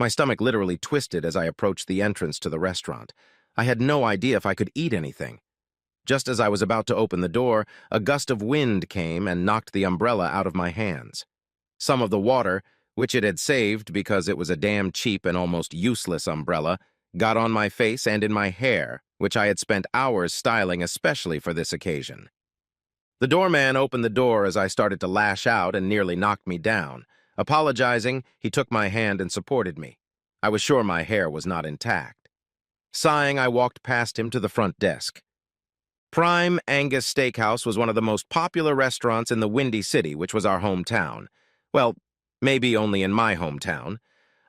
My stomach literally twisted as I approached the entrance to the restaurant. I had no idea if I could eat anything. Just as I was about to open the door, a gust of wind came and knocked the umbrella out of my hands. Some of the water, which it had saved because it was a damn cheap and almost useless umbrella, got on my face and in my hair, which I had spent hours styling especially for this occasion. The doorman opened the door as I started to lash out and nearly knocked me down. Apologizing, he took my hand and supported me. I was sure my hair was not intact. Sighing, I walked past him to the front desk. Prime Angus Steakhouse was one of the most popular restaurants in the Windy City, which was our hometown. Well, maybe only in my hometown.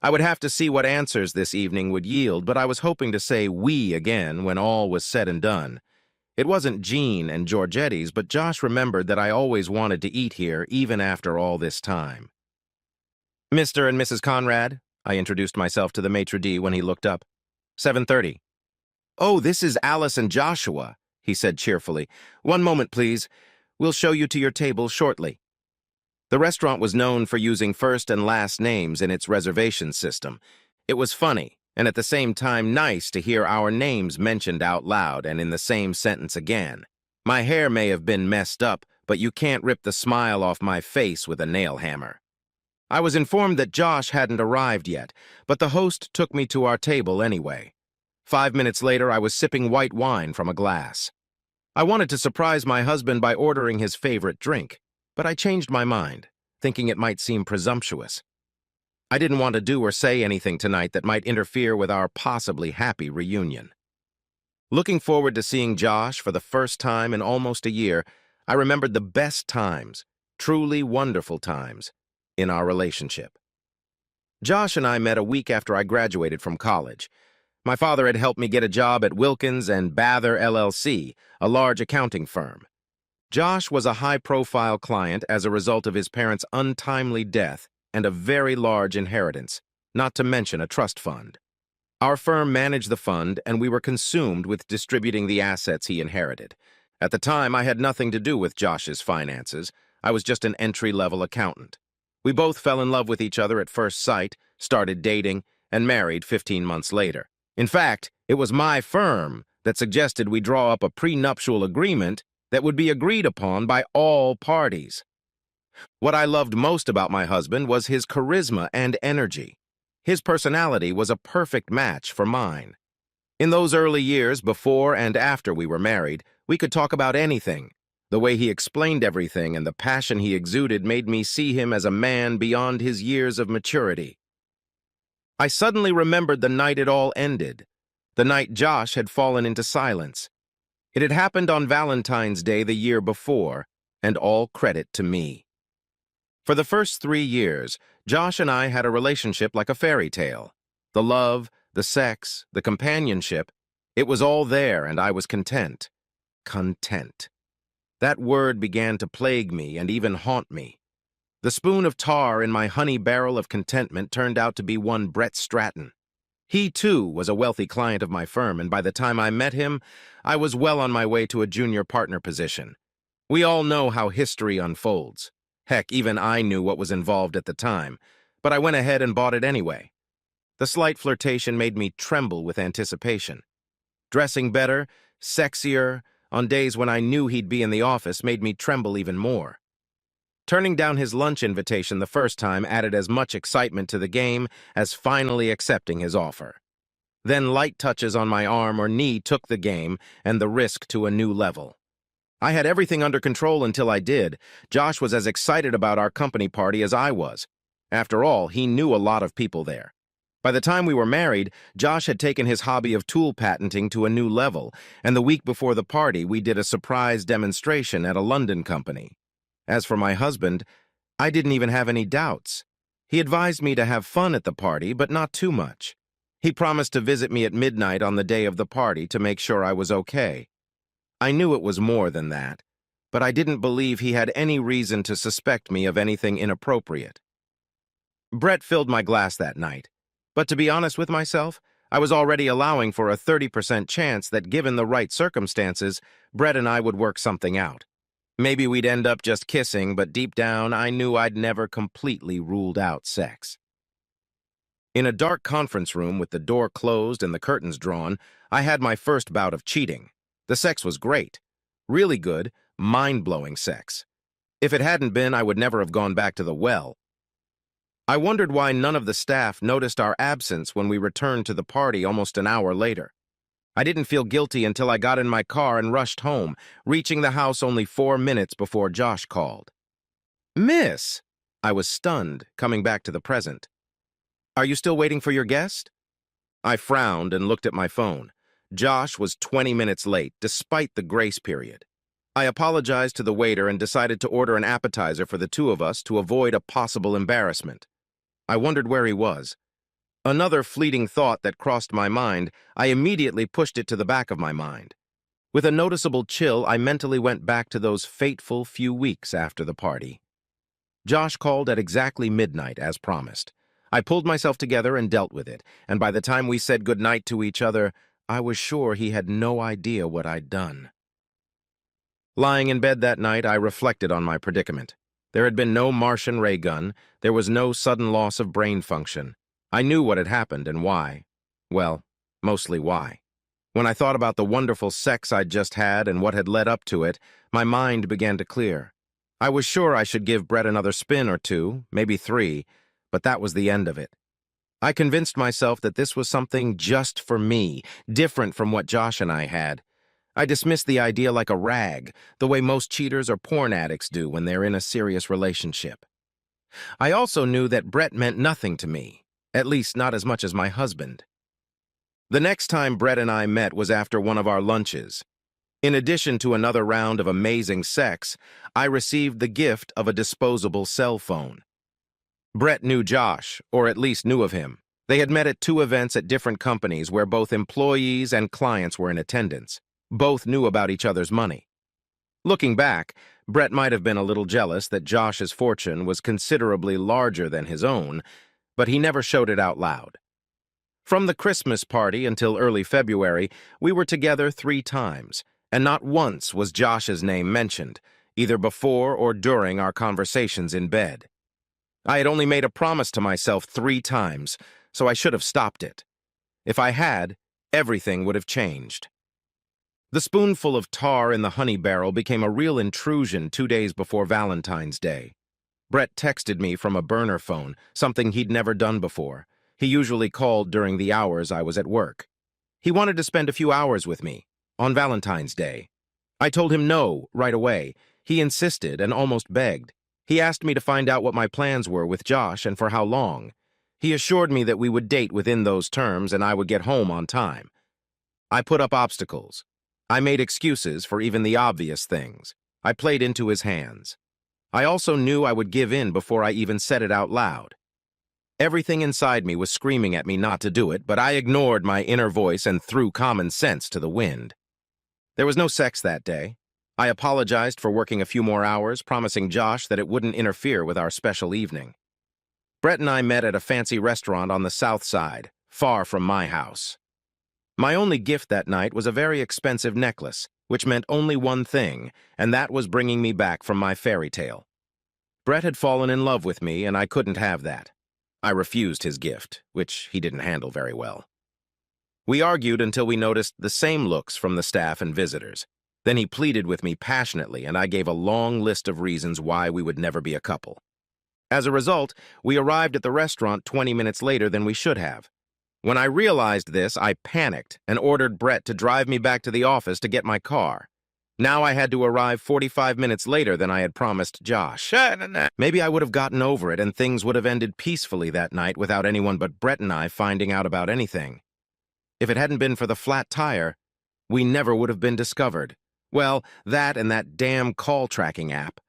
I would have to see what answers this evening would yield, but I was hoping to say we again when all was said and done. It wasn't Jean and Georgetti's, but Josh remembered that I always wanted to eat here even after all this time. Mr. and Mrs. Conrad, I introduced myself to the maitre d' when he looked up. 7:30. Oh, this is Alice and Joshua, he said cheerfully. One moment, please. We'll show you to your table shortly. The restaurant was known for using first and last names in its reservation system. It was funny, and at the same time nice to hear our names mentioned out loud and in the same sentence again. My hair may have been messed up, but you can't rip the smile off my face with a nail hammer. I was informed that Josh hadn't arrived yet, but the host took me to our table anyway. 5 minutes later, I was sipping white wine from a glass. I wanted to surprise my husband by ordering his favorite drink, but I changed my mind, thinking it might seem presumptuous. I didn't want to do or say anything tonight that might interfere with our possibly happy reunion. Looking forward to seeing Josh for the first time in almost a year, I remembered the best times, truly wonderful times, in our relationship. Josh and I met a week after I graduated from college. My father had helped me get a job at Wilkins and Bather LLC, a large accounting firm. Josh was a high-profile client as a result of his parents' untimely death and a very large inheritance, not to mention a trust fund. Our firm managed the fund, and we were consumed with distributing the assets he inherited. At the time, I had nothing to do with Josh's finances. I was just an entry-level accountant. We both fell in love with each other at first sight, started dating, and married 15 months later. In fact, it was my firm that suggested we draw up a prenuptial agreement that would be agreed upon by all parties. What I loved most about my husband was his charisma and energy. His personality was a perfect match for mine. In those early years, before and after we were married, we could talk about anything. The way he explained everything and the passion he exuded made me see him as a man beyond his years of maturity. I suddenly remembered the night it all ended, the night Josh had fallen into silence. It had happened on Valentine's Day the year before, and all credit to me. For the first 3 years, Josh and I had a relationship like a fairy tale. The love, the sex, the companionship, it was all there, and I was content. Content. That word began to plague me and even haunt me. The spoon of tar in my honey barrel of contentment turned out to be one Brett Stratton. He, too, was a wealthy client of my firm, and by the time I met him, I was well on my way to a junior partner position. We all know how history unfolds. Heck, even I knew what was involved at the time, but I went ahead and bought it anyway. The slight flirtation made me tremble with anticipation. Dressing better, sexier, on days when I knew he'd be in the office made me tremble even more. Turning down his lunch invitation the first time added as much excitement to the game as finally accepting his offer. Then light touches on my arm or knee took the game and the risk to a new level. I had everything under control until I did. Josh was as excited about our company party as I was. After all, he knew a lot of people there. By the time we were married, Josh had taken his hobby of tool patenting to a new level, and the week before the party, we did a surprise demonstration at a London company. As for my husband, I didn't even have any doubts. He advised me to have fun at the party, but not too much. He promised to visit me at midnight on the day of the party to make sure I was okay. I knew it was more than that, but I didn't believe he had any reason to suspect me of anything inappropriate. Brett filled my glass that night, but to be honest with myself, I was already allowing for a 30% chance that given the right circumstances, Brett and I would work something out. Maybe we'd end up just kissing, but deep down, I knew I'd never completely ruled out sex. In a dark conference room with the door closed and the curtains drawn, I had my first bout of cheating. The sex was great. Really good, mind-blowing sex. If it hadn't been, I would never have gone back to the well. I wondered why none of the staff noticed our absence when we returned to the party almost an hour later. I didn't feel guilty until I got in my car and rushed home, reaching the house only 4 minutes before Josh called. "Miss!" I was stunned, coming back to the present. "Are you still waiting for your guest?" I frowned and looked at my phone. Josh was 20 minutes late, despite the grace period. I apologized to the waiter and decided to order an appetizer for the two of us to avoid a possible embarrassment. I wondered where he was. Another fleeting thought that crossed my mind, I immediately pushed it to the back of my mind. With a noticeable chill, I mentally went back to those fateful few weeks after the party. Josh called at exactly midnight, as promised. I pulled myself together and dealt with it, and by the time we said goodnight to each other, I was sure he had no idea what I'd done. Lying in bed that night, I reflected on my predicament. There had been no Martian ray gun, there was no sudden loss of brain function. I knew what had happened and why. Well, mostly why. When I thought about the wonderful sex I'd just had and what had led up to it, my mind began to clear. I was sure I should give Brett another spin or two, maybe 3, but that was the end of it. I convinced myself that this was something just for me, different from what Josh and I had. I dismissed the idea like a rag, the way most cheaters or porn addicts do when they're in a serious relationship. I also knew that Brett meant nothing to me, at least not as much as my husband. The next time Brett and I met was after one of our lunches. In addition to another round of amazing sex, I received the gift of a disposable cell phone. Brett knew Josh, or at least knew of him. They had met at 2 events at different companies where both employees and clients were in attendance. Both knew about each other's money. Looking back, Brett might have been a little jealous that Josh's fortune was considerably larger than his own, but he never showed it out loud. From the Christmas party until early February, we were together 3 times, and not once was Josh's name mentioned, either before or during our conversations in bed. I had only made a promise to myself 3 times, so I should have stopped it. If I had, everything would have changed. The spoonful of tar in the honey barrel became a real intrusion 2 days before Valentine's Day. Brett texted me from a burner phone, something he'd never done before. He usually called during the hours I was at work. He wanted to spend a few hours with me, on Valentine's Day. I told him no, right away. He insisted and almost begged. He asked me to find out what my plans were with Josh and for how long. He assured me that we would date within those terms and I would get home on time. I put up obstacles. I made excuses for even the obvious things. I played into his hands. I also knew I would give in before I even said it out loud. Everything inside me was screaming at me not to do it, but I ignored my inner voice and threw common sense to the wind. There was no sex that day. I apologized for working a few more hours, promising Josh that it wouldn't interfere with our special evening. Brett and I met at a fancy restaurant on the south side, far from my house. My only gift that night was a very expensive necklace, which meant only one thing, and that was bringing me back from my fairy tale. Brett had fallen in love with me, and I couldn't have that. I refused his gift, which he didn't handle very well. We argued until we noticed the same looks from the staff and visitors. Then he pleaded with me passionately, and I gave a long list of reasons why we would never be a couple. As a result, we arrived at the restaurant 20 minutes later than we should have. When I realized this, I panicked and ordered Brett to drive me back to the office to get my car. Now I had to arrive 45 minutes later than I had promised Josh. Maybe I would have gotten over it and things would have ended peacefully that night without anyone but Brett and I finding out about anything. If it hadn't been for the flat tire, we never would have been discovered. Well, that and that damn call tracking app.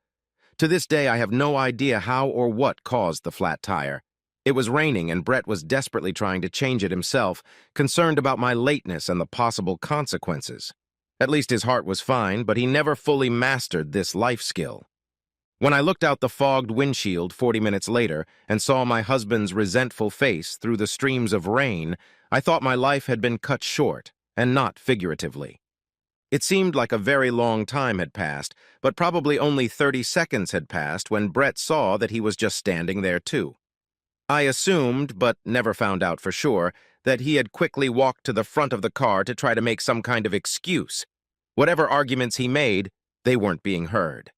To this day, I have no idea how or what caused the flat tire. It was raining and Brett was desperately trying to change it himself, concerned about my lateness and the possible consequences. At least his heart was fine, but he never fully mastered this life skill. When I looked out the fogged windshield 40 minutes later and saw my husband's resentful face through the streams of rain, I thought my life had been cut short, and not figuratively. It seemed like a very long time had passed, but probably only 30 seconds had passed when Brett saw that he was just standing there too. I assumed, but never found out for sure, that he had quickly walked to the front of the car to try to make some kind of excuse. Whatever arguments he made, they weren't being heard.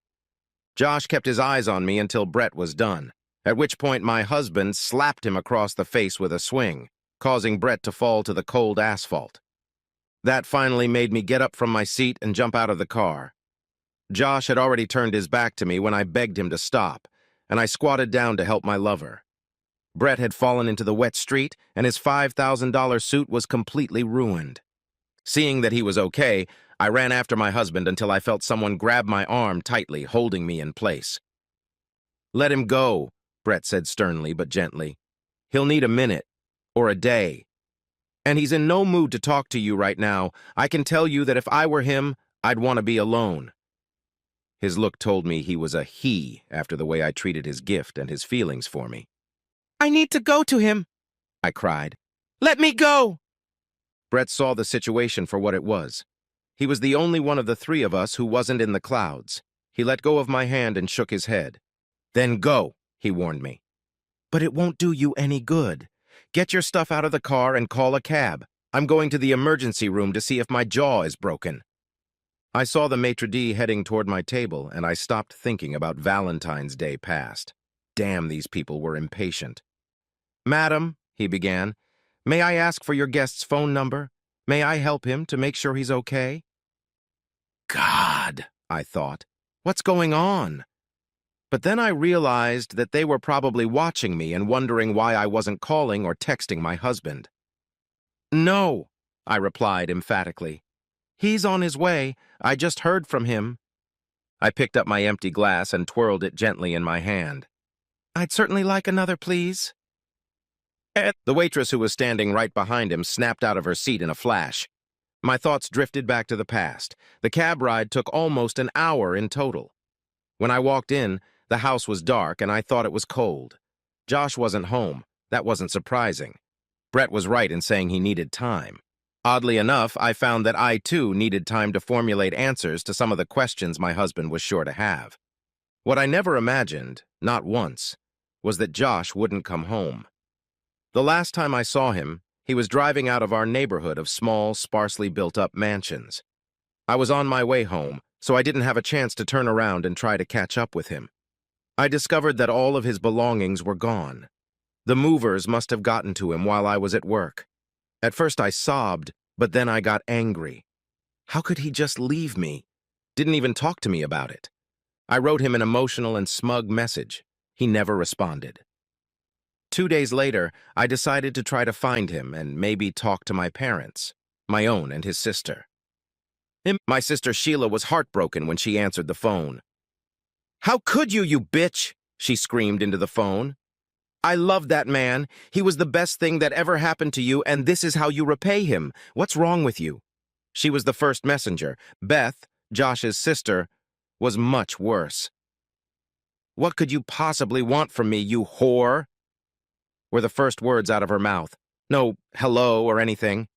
Josh kept his eyes on me until Brett was done, at which point my husband slapped him across the face with a swing, causing Brett to fall to the cold asphalt. That finally made me get up from my seat and jump out of the car. Josh had already turned his back to me when I begged him to stop, and I squatted down to help my lover. Brett had fallen into the wet street, and his $5,000 suit was completely ruined. Seeing that he was okay, I ran after my husband until I felt someone grab my arm tightly, holding me in place. "Let him go," Brett said sternly but gently. "He'll need a minute, or a day. And he's in no mood to talk to you right now. I can tell you that if I were him, I'd want to be alone." His look told me he was a he after the way I treated his gift and his feelings for me. "I need to go to him," I cried. "Let me go!" Brett saw the situation for what it was. He was the only one of the three of us who wasn't in the clouds. He let go of my hand and shook his head. "Then go," he warned me. "But it won't do you any good. Get your stuff out of the car and call a cab. I'm going to the emergency room to see if my jaw is broken." I saw the maitre d' heading toward my table, and I stopped thinking about Valentine's Day past. Damn, these people were impatient. "Madam," he began, "may I ask for your guest's phone number? May I help him to make sure he's okay?" God, I thought, what's going on? But then I realized that they were probably watching me and wondering why I wasn't calling or texting my husband. "No," I replied emphatically. "He's on his way. I just heard from him." I picked up my empty glass and twirled it gently in my hand. "I'd certainly like another, please." The waitress who was standing right behind him snapped out of her seat in a flash. My thoughts drifted back to the past. The cab ride took almost an hour in total. When I walked in, the house was dark and I thought it was cold. Josh wasn't home. That wasn't surprising. Brett was right in saying he needed time. Oddly enough, I found that I too needed time to formulate answers to some of the questions my husband was sure to have. What I never imagined, not once, was that Josh wouldn't come home. The last time I saw him, he was driving out of our neighborhood of small, sparsely built-up mansions. I was on my way home, so I didn't have a chance to turn around and try to catch up with him. I discovered that all of his belongings were gone. The movers must have gotten to him while I was at work. At first I sobbed, but then I got angry. How could he just leave me? Didn't even talk to me about it. I wrote him an emotional and smug message. He never responded. 2 days later, I decided to try to find him and maybe talk to my parents, my own and his sister. My sister Sheila was heartbroken when she answered the phone. "How could you, you bitch?" she screamed into the phone. "I loved that man. He was the best thing that ever happened to you, and this is how you repay him. What's wrong with you?" She was the first messenger. Beth, Josh's sister, was much worse. "What could you possibly want from me, you whore?" were the first words out of her mouth. No hello or anything.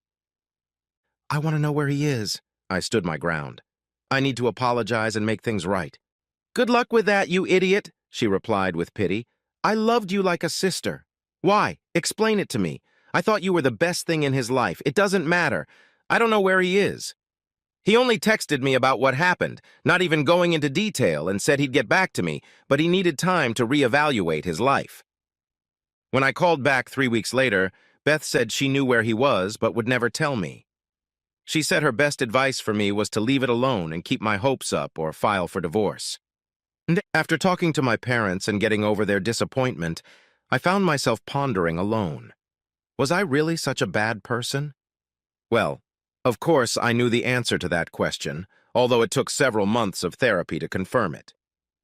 "I want to know where he is." I stood my ground. "I need to apologize and make things right." "Good luck with that, you idiot," she replied with pity. "I loved you like a sister." "Why? Explain it to me. I thought you were the best thing in his life. It doesn't matter. I don't know where he is." He only texted me about what happened, not even going into detail, and said he'd get back to me, but he needed time to reevaluate his life. When I called back 3 weeks later, Beth said she knew where he was but would never tell me. She said her best advice for me was to leave it alone and keep my hopes up or file for divorce. And after talking to my parents and getting over their disappointment, I found myself pondering alone. Was I really such a bad person? Well, of course I knew the answer to that question, although it took several months of therapy to confirm it.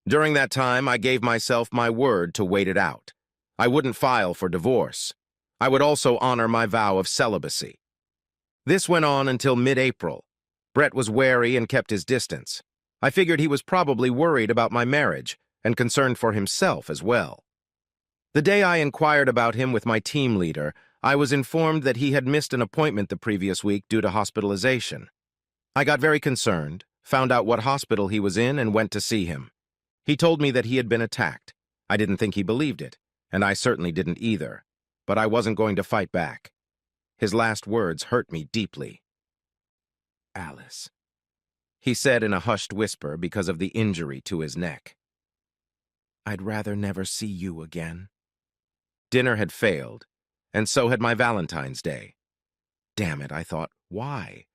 During that time, I gave myself my word to wait it out. I wouldn't file for divorce. I would also honor my vow of celibacy. This went on until mid-April. Brett was wary and kept his distance. I figured he was probably worried about my marriage and concerned for himself as well. The day I inquired about him with my team leader, I was informed that he had missed an appointment the previous week due to hospitalization. I got very concerned, found out what hospital he was in, and went to see him. He told me that he had been attacked. I didn't think he believed it. And I certainly didn't either, but I wasn't going to fight back. His last words hurt me deeply. "Alice," he said in a hushed whisper because of the injury to his neck. "I'd rather never see you again." Dinner had failed, and so had my Valentine's Day. Damn it, I thought, why?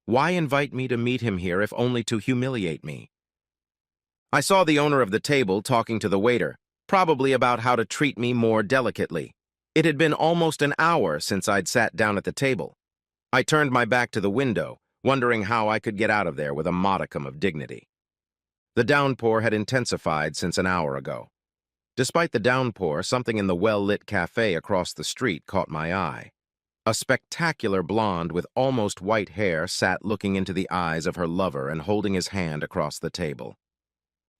Why invite me to meet him here if only to humiliate me? I saw the owner of the table talking to the waiter, probably about how to treat me more delicately. It had been almost an hour since I'd sat down at the table. I turned my back to the window, wondering how I could get out of there with a modicum of dignity. The downpour had intensified since an hour ago. Despite the downpour, something in the well-lit cafe across the street caught my eye. A spectacular blonde with almost white hair sat looking into the eyes of her lover and holding his hand across the table.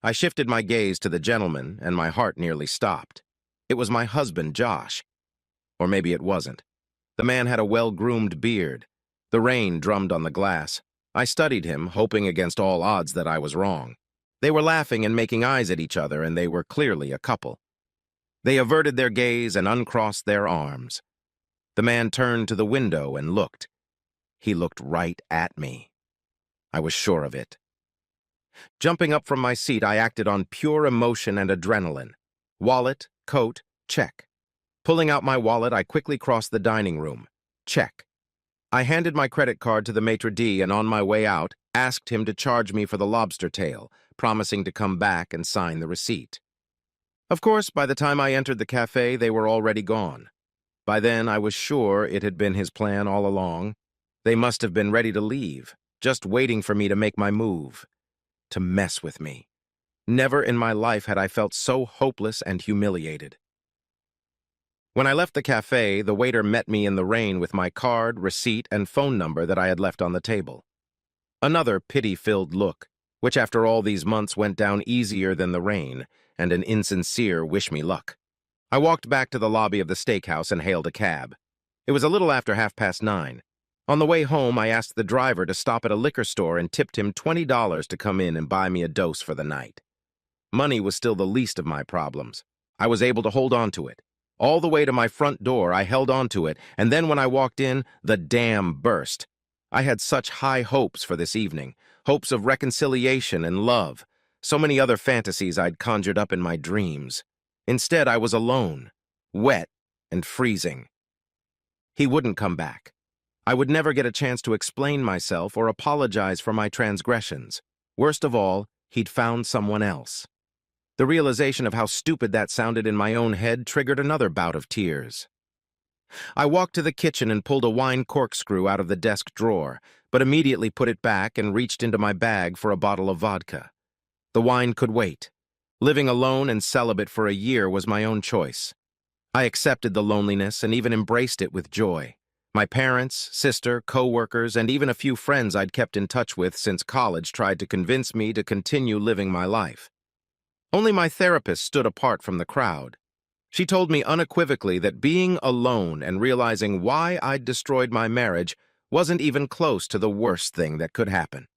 I shifted my gaze to the gentleman, and my heart nearly stopped. It was my husband, Josh. Or maybe it wasn't. The man had a well-groomed beard. The rain drummed on the glass. I studied him, hoping against all odds that I was wrong. They were laughing and making eyes at each other, and they were clearly a couple. They averted their gaze and uncrossed their arms. The man turned to the window and looked. He looked right at me. I was sure of it. Jumping up from my seat, I acted on pure emotion and adrenaline. Wallet, coat, check. Pulling out my wallet, I quickly crossed the dining room. Check. I handed my credit card to the maitre d' and on my way out, asked him to charge me for the lobster tail, promising to come back and sign the receipt. Of course, by the time I entered the cafe, they were already gone. By then, I was sure it had been his plan all along. They must have been ready to leave, just waiting for me to make my move. To mess with me. Never in my life had I felt so hopeless and humiliated. When I left the cafe, the waiter met me in the rain with my card, receipt, and phone number that I had left on the table. Another pity-filled look, which after all these months went down easier than the rain, and an insincere wish me luck. I walked back to the lobby of the steakhouse and hailed a cab. It was a little after 9:30. On the way home, I asked the driver to stop at a liquor store and tipped him $20 to come in and buy me a dose for the night. Money was still the least of my problems. I was able to hold on to it. All the way to my front door, I held on to it, and then when I walked in, the dam burst. I had such high hopes for this evening, hopes of reconciliation and love, so many other fantasies I'd conjured up in my dreams. Instead, I was alone, wet and freezing. He wouldn't come back. I would never get a chance to explain myself or apologize for my transgressions. Worst of all, he'd found someone else. The realization of how stupid that sounded in my own head triggered another bout of tears. I walked to the kitchen and pulled a wine corkscrew out of the desk drawer, but immediately put it back and reached into my bag for a bottle of vodka. The wine could wait. Living alone and celibate for a year was my own choice. I accepted the loneliness and even embraced it with joy. My parents, sister, co-workers, and even a few friends I'd kept in touch with since college tried to convince me to continue living my life. Only my therapist stood apart from the crowd. She told me unequivocally that being alone and realizing why I'd destroyed my marriage wasn't even close to the worst thing that could happen.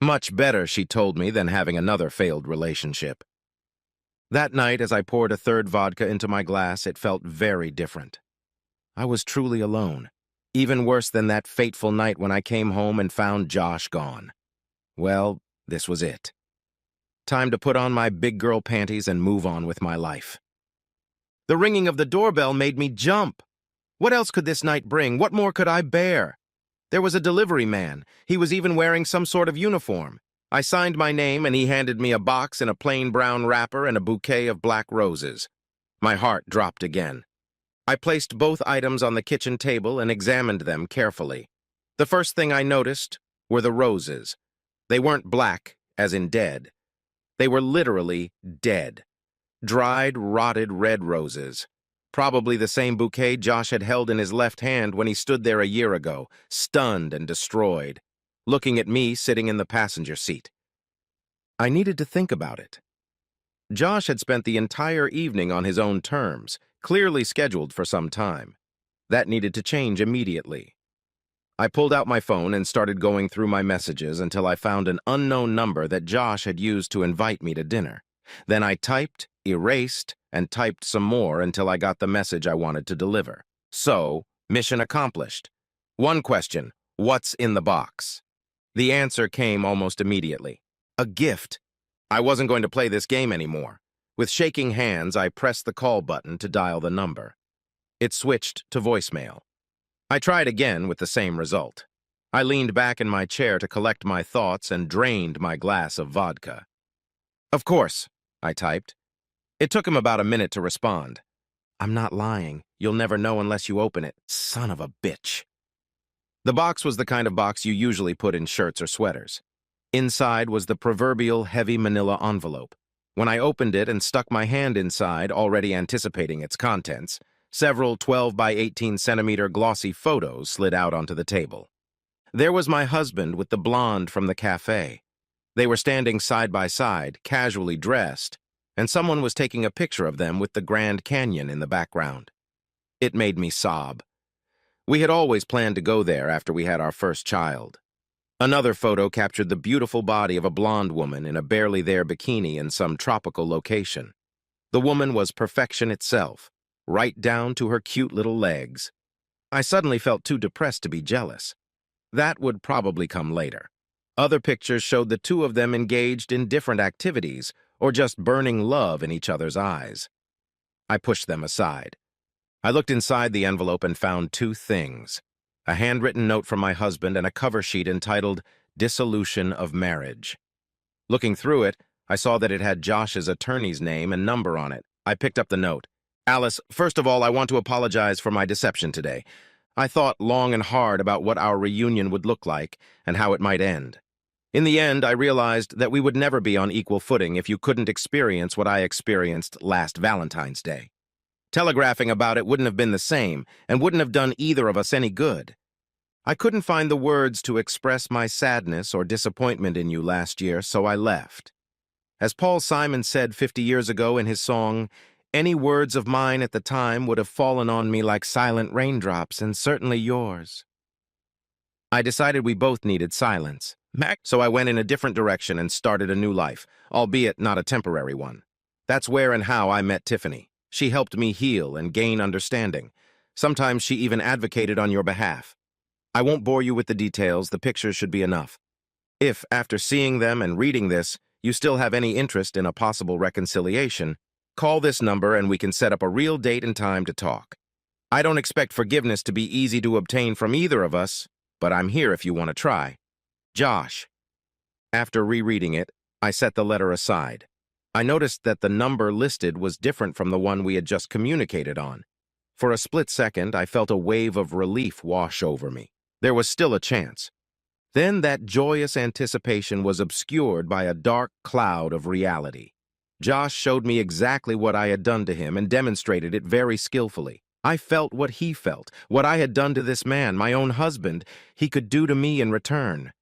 Much better, she told me, than having another failed relationship. That night, as I poured a third vodka into my glass, it felt very different. I was truly alone, even worse than that fateful night when I came home and found Josh gone. Well, this was it. Time to put on my big girl panties and move on with my life. The ringing of the doorbell made me jump. What else could this night bring? What more could I bear? There was a delivery man. He was even wearing some sort of uniform. I signed my name and he handed me a box in a plain brown wrapper and a bouquet of black roses. My heart dropped again. I placed both items on the kitchen table and examined them carefully. The first thing I noticed were the roses. They weren't black, as in dead. They were literally dead. Dried, rotted red roses. Probably the same bouquet Josh had held in his left hand when he stood there a year ago, stunned and destroyed, looking at me sitting in the passenger seat. I needed to think about it. Josh had spent the entire evening on his own terms, clearly scheduled for some time. That needed to change immediately. I pulled out my phone and started going through my messages until I found an unknown number that Josh had used to invite me to dinner. Then I typed, erased, and typed some more until I got the message I wanted to deliver. So, mission accomplished. One question: what's in the box? The answer came almost immediately. A gift. I wasn't going to play this game anymore. With shaking hands, I pressed the call button to dial the number. It switched to voicemail. I tried again with the same result. I leaned back in my chair to collect my thoughts and drained my glass of vodka. "Of course," I typed. It took him about a minute to respond. "I'm not lying. You'll never know unless you open it. Son of a bitch." The box was the kind of box you usually put in shirts or sweaters. Inside was the proverbial heavy manila envelope. When I opened it and stuck my hand inside, already anticipating its contents, several 12 by 18 centimeter glossy photos slid out onto the table. There was my husband with the blonde from the cafe. They were standing side by side, casually dressed, and someone was taking a picture of them with the Grand Canyon in the background. It made me sob. We had always planned to go there after we had our first child. Another photo captured the beautiful body of a blonde woman in a barely there bikini in some tropical location. The woman was perfection itself, right down to her cute little legs. I suddenly felt too depressed to be jealous. That would probably come later. Other pictures showed the two of them engaged in different activities or just burning love in each other's eyes. I pushed them aside. I looked inside the envelope and found two things: a handwritten note from my husband and a cover sheet entitled "Dissolution of Marriage." Looking through it, I saw that it had Josh's attorney's name and number on it. I picked up the note. "Alice, first of all, I want to apologize for my deception today. I thought long and hard about what our reunion would look like and how it might end. In the end, I realized that we would never be on equal footing if you couldn't experience what I experienced last Valentine's Day. Telegraphing about it wouldn't have been the same and wouldn't have done either of us any good. I couldn't find the words to express my sadness or disappointment in you last year, so I left. As Paul Simon said 50 years ago in his song, any words of mine at the time would have fallen on me like silent raindrops, and certainly yours." I decided we both needed silence, so I went in a different direction and started a new life, albeit not a temporary one. That's where and how I met Tiffany. She helped me heal and gain understanding. Sometimes she even advocated on your behalf. I won't bore you with the details, the pictures should be enough. If, after seeing them and reading this, you still have any interest in a possible reconciliation, call this number and we can set up a real date and time to talk. I don't expect forgiveness to be easy to obtain from either of us, but I'm here if you want to try. Josh. After rereading it, I set the letter aside. I noticed that the number listed was different from the one we had just communicated on. For a split second, I felt a wave of relief wash over me. There was still a chance. Then that joyous anticipation was obscured by a dark cloud of reality. Josh showed me exactly what I had done to him and demonstrated it very skillfully. I felt what he felt, what I had done to this man, my own husband, he could do to me in return.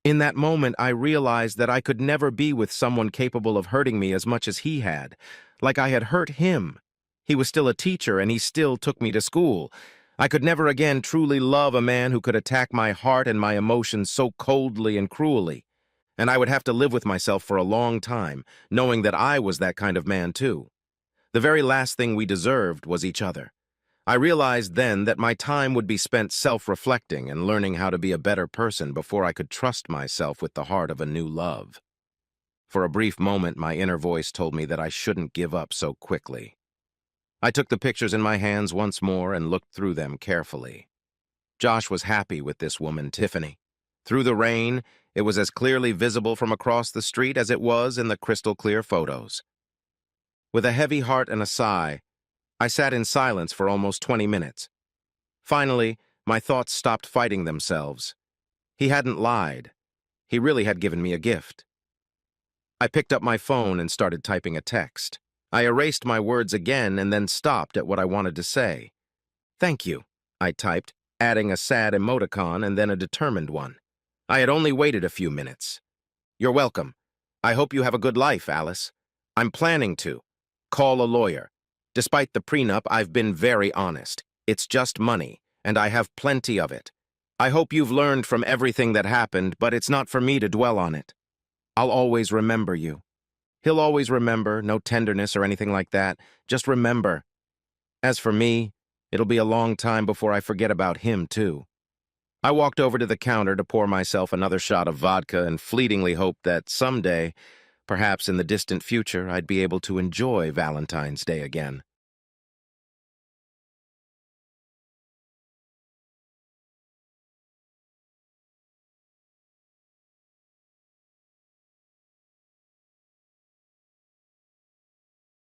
In that moment, I realized that I could never be with someone capable of hurting me as much as he had, like I had hurt him. He was still a teacher, and he still took me to school. I could never again truly love a man who could attack my heart and my emotions so coldly and cruelly. And I would have to live with myself for a long time, knowing that I was that kind of man too. The very last thing we deserved was each other. I realized then that my time would be spent self-reflecting and learning how to be a better person before I could trust myself with the heart of a new love. For a brief moment, my inner voice told me that I shouldn't give up so quickly. I took the pictures in my hands once more and looked through them carefully. Josh was happy with this woman, Tiffany. Through the rain, it was as clearly visible from across the street as it was in the crystal-clear photos. With a heavy heart and a sigh, I sat in silence for almost 20 minutes. Finally, my thoughts stopped fighting themselves. He hadn't lied. He really had given me a gift. I picked up my phone and started typing a text. I erased my words again and then stopped at what I wanted to say. "Thank you," I typed, adding a sad emoticon and then a determined one. I had only waited a few minutes. "You're welcome. I hope you have a good life, Alice. I'm planning to. Call a lawyer. Despite the prenup, I've been very honest. It's just money, and I have plenty of it. I hope you've learned from everything that happened, but it's not for me to dwell on it. I'll always remember you. He'll always remember, no tenderness or anything like that. Just remember. As for me, it'll be a long time before I forget about him, too. I walked over to the counter to pour myself another shot of vodka and fleetingly hoped that someday, perhaps in the distant future, I'd be able to enjoy Valentine's Day again.